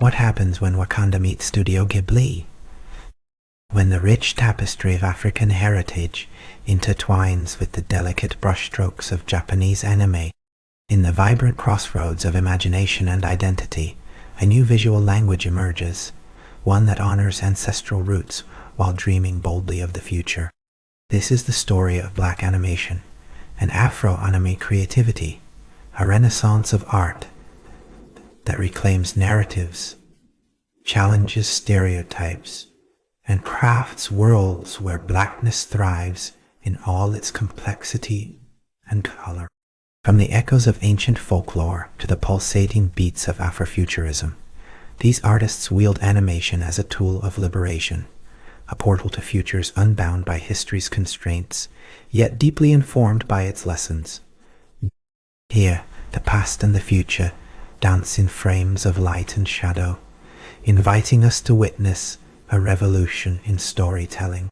What happens when Wakanda meets Studio Ghibli? When the rich tapestry of African heritage intertwines with the delicate brushstrokes of Japanese anime, in the vibrant crossroads of imagination and identity, a new visual language emerges, one that honors ancestral roots while dreaming boldly of the future. This is the story of Black animation, and Afro-Anime creativity, a renaissance of art that reclaims narratives, challenges stereotypes, and crafts worlds where blackness thrives in all its complexity and color. From the echoes of ancient folklore to the pulsating beats of afro-futurism, these artists wield animation as a tool of liberation, a portal to futures unbound by history's constraints, yet deeply informed by its lessons. Here, the past and the future dance in frames of light and shadow, inviting us to witness a revolution in storytelling.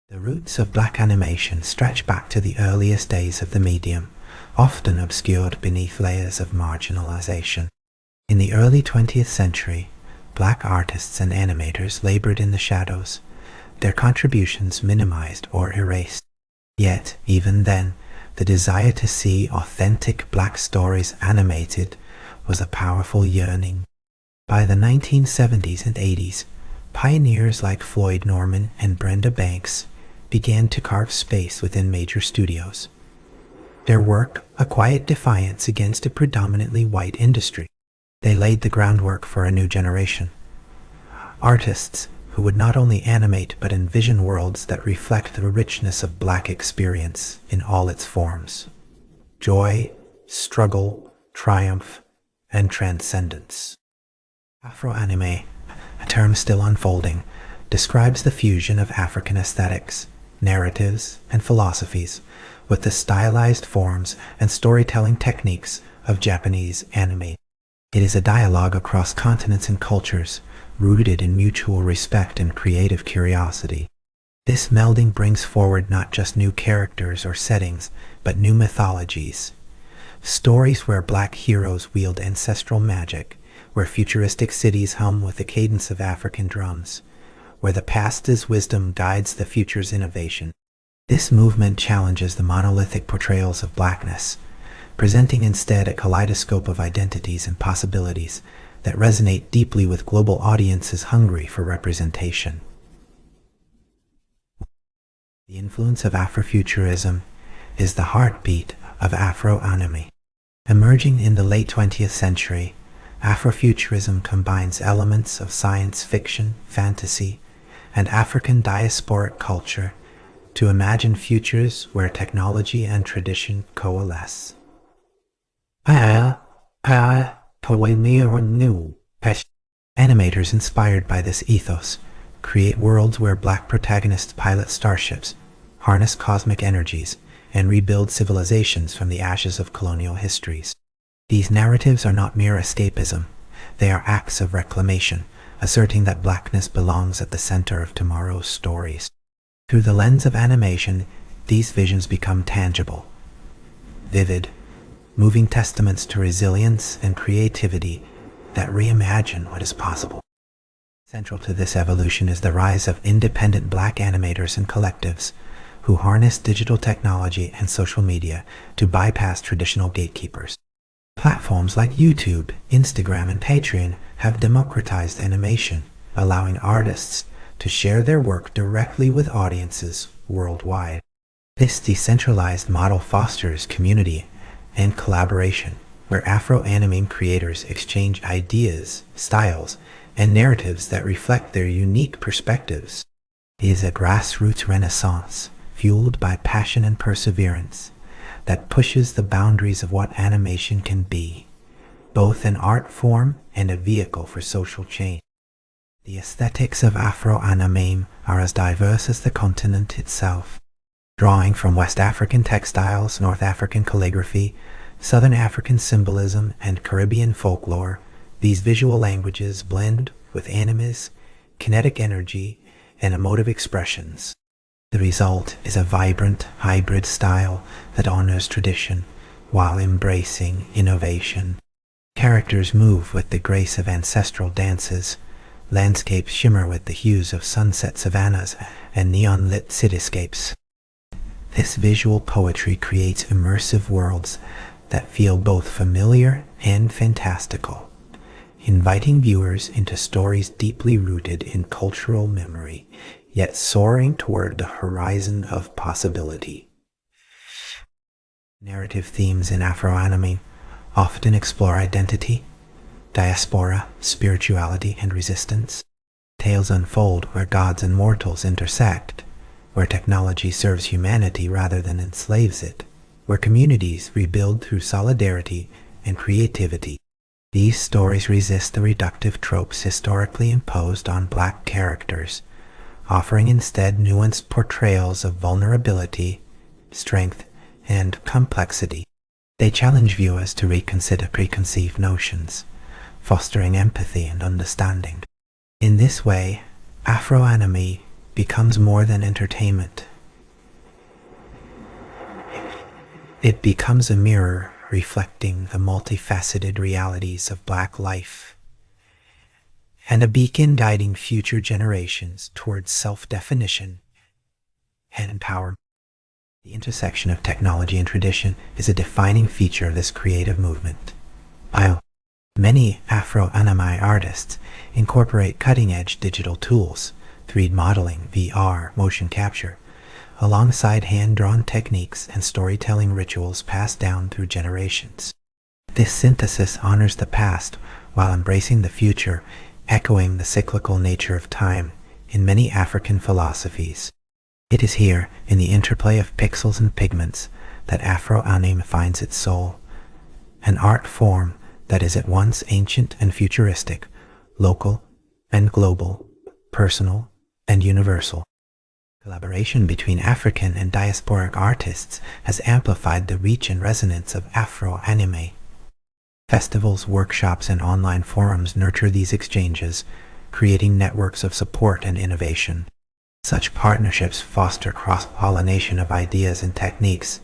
The roots of Black animation stretch back to the earliest days of the medium, often obscured beneath layers of marginalization. In the early 20th century, Black artists and animators labored in the shadows, their contributions minimized or erased. Yet, even then, the desire to see authentic Black stories animated was a powerful yearning. By the 1970s and 80s, pioneers like Floyd Norman and Brenda Banks began to carve space within major studios. Their work a quiet defiance against a predominantly white industry. They laid the groundwork for a new generation. Artists who would not only animate but envision worlds that reflect the richness of Black experience in all its forms. Joy, struggle, triumph, and transcendence. Afro-Anime, a term still unfolding, describes the fusion of African aesthetics, narratives, and philosophies with the stylized forms and storytelling techniques of Japanese anime. It is a dialogue across continents and cultures, rooted in mutual respect and creative curiosity. This melding brings forward not just new characters or settings, but new mythologies. Stories where Black heroes wield ancestral magic, where futuristic cities hum with the cadence of African drums, where the past's wisdom guides the future's innovation. This movement challenges the monolithic portrayals of Blackness, presenting instead a kaleidoscope of identities and possibilities that resonate deeply with global audiences hungry for representation. The influence of Afro-futurism is the heartbeat of Afro-Anime. Emerging in the late 20th century, Afro-futurism combines elements of science fiction, fantasy, and African diasporic culture to imagine futures where technology and tradition coalesce. Animators inspired by this ethos create worlds where Black protagonists pilot starships, harness cosmic energies, and rebuild civilizations from the ashes of colonial histories. These narratives are not mere escapism. They are acts of reclamation, asserting that Blackness belongs at the center of tomorrow's stories. Through the lens of animation, these visions become tangible, vivid, moving testaments to resilience and creativity that reimagine what is possible. Central to this evolution is the rise of independent Black animators and collectives who harness digital technology and social media to bypass traditional gatekeepers. Platforms like YouTube, Instagram, and Patreon have democratized animation, allowing artists to share their work directly with audiences worldwide. This decentralized model fosters community and collaboration, where Afro-Anime creators exchange ideas, styles, and narratives that reflect their unique perspectives. It is a grassroots renaissance, fueled by passion and perseverance, that pushes the boundaries of what animation can be, both an art form and a vehicle for social change. The aesthetics of Afro-Anime are as diverse as the continent itself, drawing from West African textiles, North African calligraphy, Southern African symbolism, and Caribbean folklore. These visual languages blend with anime's kinetic energy and emotive expressions. The result is a vibrant, hybrid style that honors tradition while embracing innovation. Characters move with the grace of ancestral dances, landscapes shimmer with the hues of sunset savannas and neon-lit cityscapes. This visual poetry creates immersive worlds that feel both familiar and fantastical, inviting viewers into stories deeply rooted in cultural memory, yet soaring toward the horizon of possibility. Narrative themes in Afro-Anime often explore identity, diaspora, spirituality, and resistance. Tales unfold where gods and mortals intersect, where technology serves humanity rather than enslaves it, where communities rebuild through solidarity and creativity. These stories resist the reductive tropes historically imposed on Black characters, offering instead nuanced portrayals of vulnerability, strength, and complexity. They challenge viewers to reconsider preconceived notions, fostering empathy and understanding. In this way, Afro-Anime becomes more than entertainment. It becomes a mirror reflecting the multifaceted realities of Black life, and a beacon guiding future generations towards self-definition and empowerment. The intersection of technology and tradition is a defining feature of this creative movement. While many Afro-Anime artists incorporate cutting-edge digital tools, 3D modeling, VR, motion capture, alongside hand-drawn techniques and storytelling rituals passed down through generations. This synthesis honors the past while embracing the future, echoing the cyclical nature of time in many African philosophies. It is here, in the interplay of pixels and pigments, that Afro-Anime finds its soul, an art form that is at once ancient and futuristic, local and global, personal and universal. Collaboration between African and diasporic artists has amplified the reach and resonance of Afro-Anime. Festivals, workshops, and online forums nurture these exchanges, creating networks of support and innovation. Such partnerships foster cross-pollination of ideas and techniques,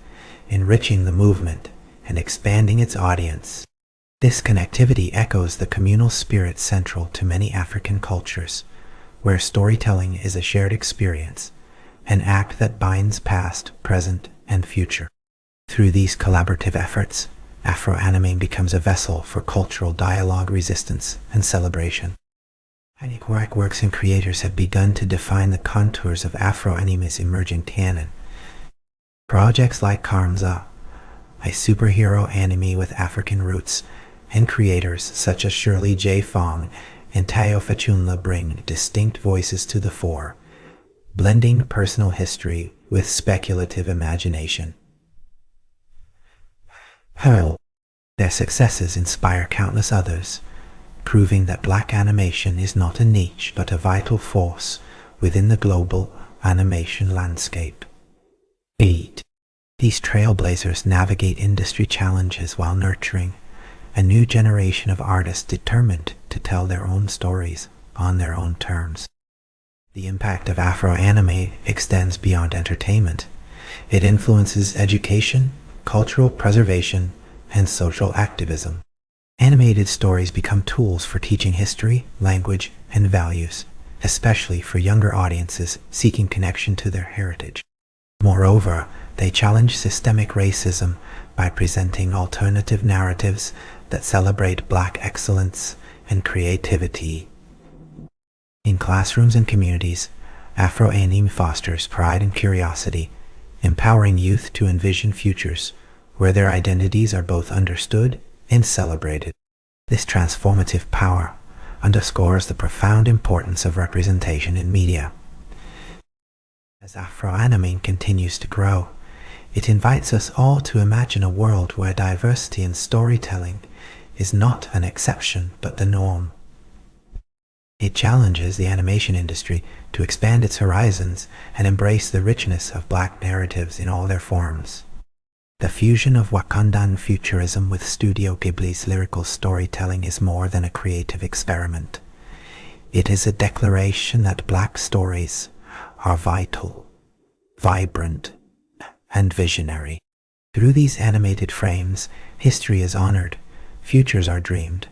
enriching the movement and expanding its audience. This connectivity echoes the communal spirit central to many African cultures, where storytelling is a shared experience, an act that binds past, present, and future. Through these collaborative efforts, Afro-Anime becomes a vessel for cultural dialogue, resistance, and celebration. Unique works and creators have begun to define the contours of Afro-Anime's emerging canon. Projects like Karmza, a superhero anime with African roots, and creators such as Shirley J. Fong and Tayo Fachunla bring distinct voices to the fore, blending personal history with speculative imagination. Their successes inspire countless others, proving that Black animation is not a niche but a vital force within the global animation landscape. 8. These trailblazers navigate industry challenges while nurturing a new generation of artists determined to tell their own stories on their own terms. The impact of Afro-Anime extends beyond entertainment. It influences education, cultural preservation, and social activism. Animated stories become tools for teaching history, language, and values, especially for younger audiences seeking connection to their heritage. Moreover, they challenge systemic racism by presenting alternative narratives that celebrate Black excellence and creativity. In classrooms and communities, Afro-Anime fosters pride and curiosity, empowering youth to envision futures where their identities are both understood and celebrated. This transformative power underscores the profound importance of representation in media. As Afro-Anime continues to grow, it invites us all to imagine a world where diversity in storytelling is not an exception but the norm. It challenges the animation industry to expand its horizons and embrace the richness of Black narratives in all their forms. The fusion of Wakandan futurism with Studio Ghibli's lyrical storytelling is more than a creative experiment. It is a declaration that Black stories are vital, vibrant, and visionary. Through these animated frames, history is honored, futures are dreamed,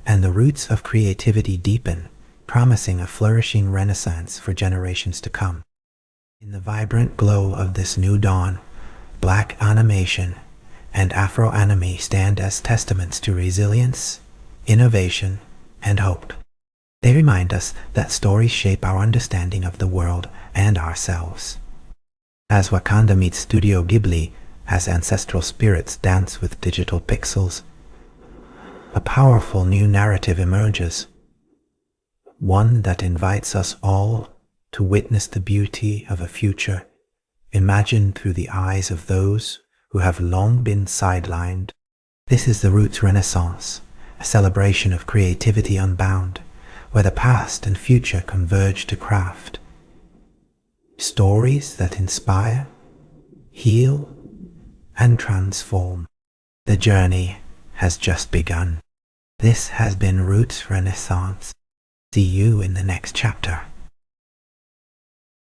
and the roots of creativity deepen, promising a flourishing renaissance for generations to come. In the vibrant glow of this new dawn, Black animation and Afro-Anime stand as testaments to resilience, innovation, and hope. They remind us that stories shape our understanding of the world and ourselves. As Wakanda meets Studio Ghibli, as ancestral spirits dance with digital pixels, a powerful new narrative emerges, one that invites us all to witness the beauty of a future imagined through the eyes of those who have long been sidelined. This is the Roots Renaissance, a celebration of creativity unbound, where the past and future converge to craft stories that inspire, heal, and transform. The journey has just begun. This has been Roots Renaissance. See you in the next chapter.